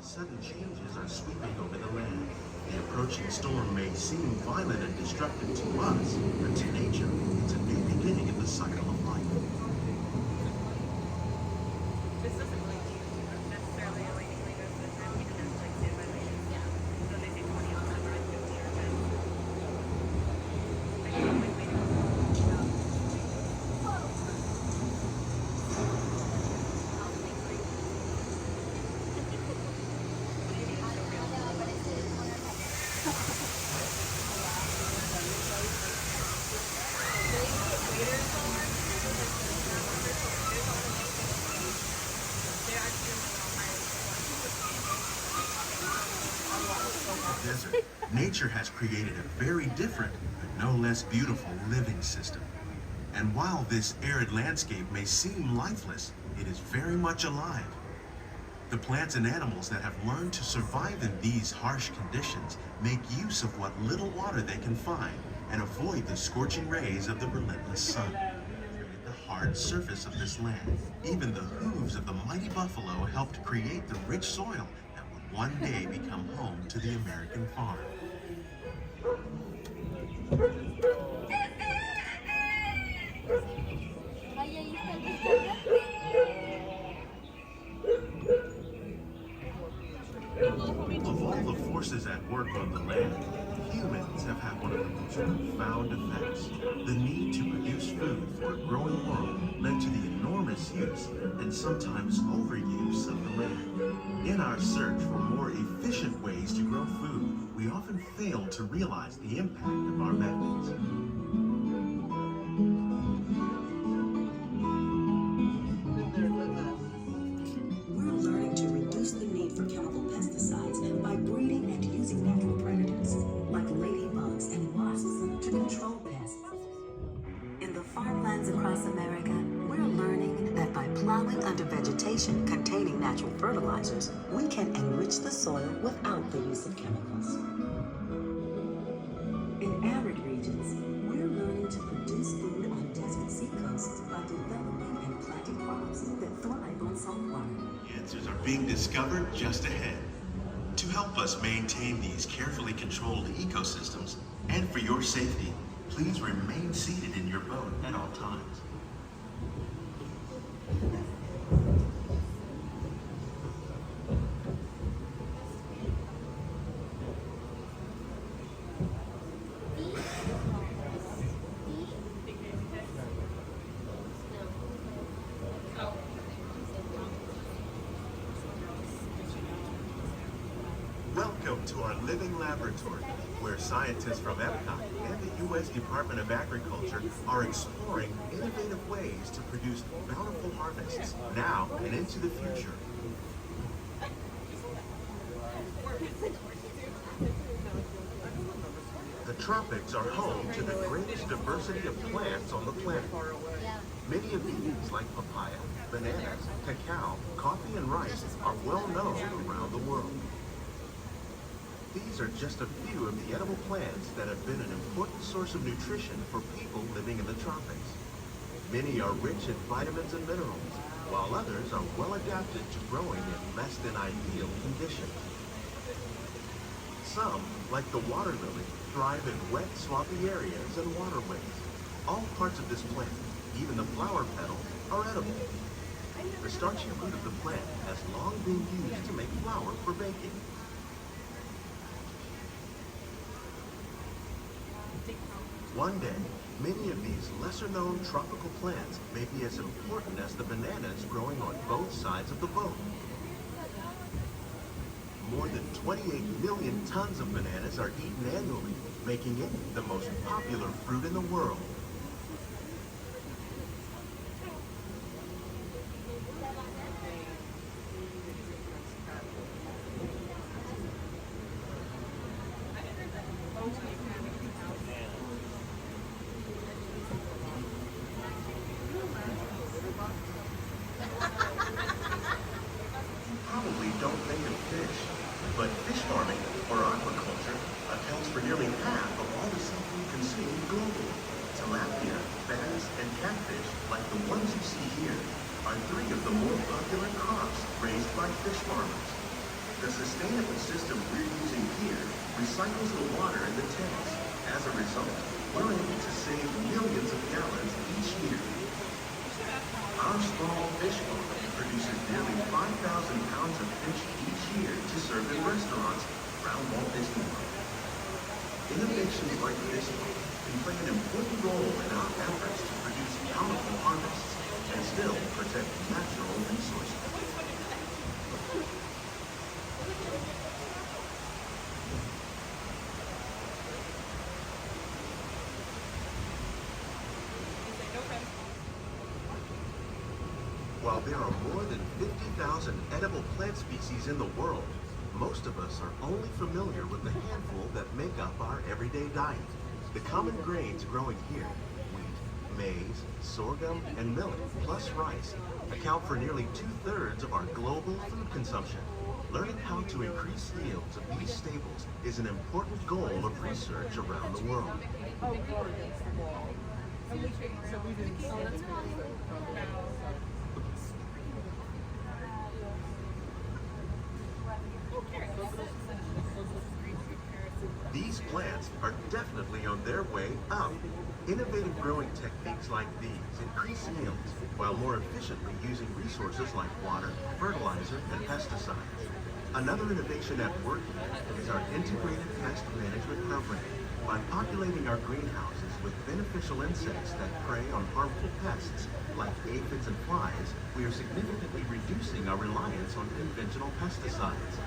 sudden changes are sweeping over the land. The approaching storm may seem violent and destructive to us, but to nature, it's a new beginning in the cycle of life. This doesn't really necessarily a waiting window, but it's really just like day by day. Yeah. So they say 20 on number and 50 or 10. I can like waiting on Desert, nature has created a very different, but no less beautiful living system. And while this arid landscape may seem lifeless, it is very much alive. The plants and animals that have learned to survive in these harsh conditions make use of what little water they can find and avoid the scorching rays of the relentless sun. The hard surface of this land, even the hooves of the mighty buffalo helped create the rich soil that would one day become home to the American farm. Of all the forces at work on the land, humans have had one of the most profound effects. The need to produce food for a growing world led to the enormous use and sometimes overuse of the land. In our search for more efficient ways to grow food, we often fail to realize the impact of our methods. We're learning to reduce the need for chemical pesticides by breeding and using natural predators, like ladybugs and wasps, to control pests. In the farmlands across America, we're learning that by plowing under vegetation containing natural fertilizers, we can enrich the soil without the use of chemicals. In arid regions, we're learning to produce food on desert seacoasts by developing and planting crops that thrive on saltwater. Answers are being discovered just ahead. To help us maintain these carefully controlled ecosystems, and for your safety, please remain seated in your boat at all times. Welcome to our living laboratory, where scientists from Epcot and the U.S. Department of Agriculture are exploring innovative ways to produce bountiful harvests now and into the future. The tropics are home to the greatest diversity of plants on the planet. Many of these, like papaya, bananas, cacao, coffee, and rice, are well known around the world. These are just a few of the edible plants that have been an important source of nutrition for people living in the tropics. Many are rich in vitamins and minerals, while others are well adapted to growing in less than ideal conditions. Some, like the water lily, thrive in wet, swampy areas and waterways. All parts of this plant, even the flower petals, are edible. The starchy root of the plant has long been used to make flour for baking. One day, many of these lesser-known tropical plants may be as important as the bananas growing on both sides of the boat. More than 28 million tons of bananas are eaten annually, making it the most popular fruit in the world. Probably don't think of fish, but fish farming, or aquaculture, accounts for nearly half of all the seafood consumed globally. Tilapia, bass, and catfish, like the ones you see here, are three of the more popular crops raised by fish farmers. The sustainable system we're using here recycles the water in the tanks. As a result, we're able to save millions of gallons each year. Our small fish farm produces nearly 5,000 pounds of fish each year to serve in restaurants around Walt Disney World. Innovations like this one can play an important role in our efforts to produce bountiful harvests and still protect natural resources. While there are more than 50,000 edible plant species in the world, most of us are only familiar with the handful that make up our everyday diet. The common grains growing here, wheat, maize, sorghum, and millet, plus rice, account for nearly 2/3 of our global food consumption. Learning how to increase yields of these staples is an important goal of research around the world. These plants are definitely on their way up. Innovative growing techniques like these increase yields while more efficiently using resources like water, fertilizer, and pesticides. Another innovation at work here is our integrated pest management program. By populating our greenhouses with beneficial insects that prey on harmful pests like aphids and flies, we are significantly reducing our reliance on conventional pesticides.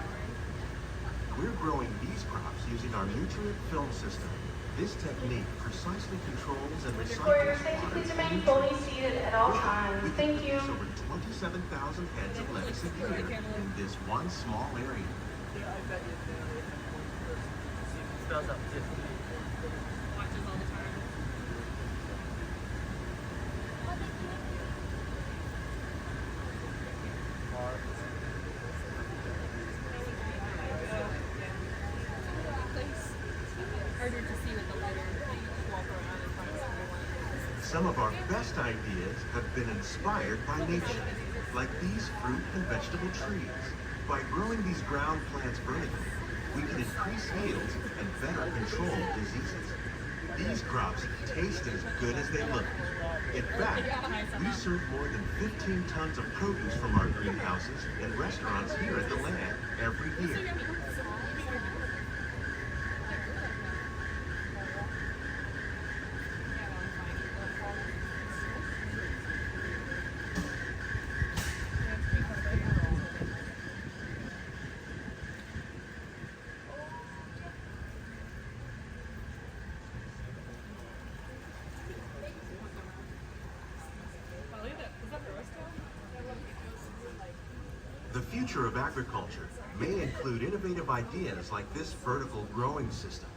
We're growing these crops using our nutrient film system. This technique precisely controls and recycles For your water safety, please and remain nutrients. fully seated at all times. We can Thank you. produce over 27,000 heads of lettuce a year in this one small area. Spells out too. Watches all the time. Harder to see with the litter. You just walk around and find someone. Some of our best ideas have been inspired by nature, like these fruit and vegetable trees. By growing these ground plants vertically, we can increase yields and better control diseases. These crops taste as good as they look. In fact, we serve more than 15 tons of produce from our greenhouses and restaurants here at the land every year. The future of agriculture may include innovative ideas like this vertical growing system.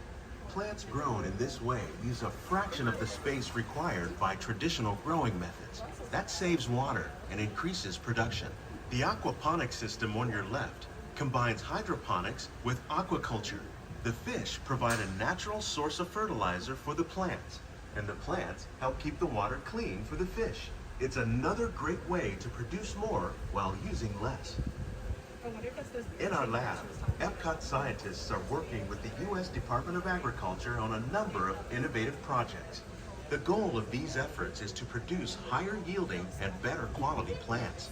Plants grown in this way use a fraction of the space required by traditional growing methods. That saves water and increases production. The aquaponics system on your left combines hydroponics with aquaculture. The fish provide a natural source of fertilizer for the plants, and the plants help keep the water clean for the fish. It's another great way to produce more while using less. In our lab, Epcot scientists are working with the U.S. Department of Agriculture on a number of innovative projects. The goal of these efforts is to produce higher yielding and better quality plants.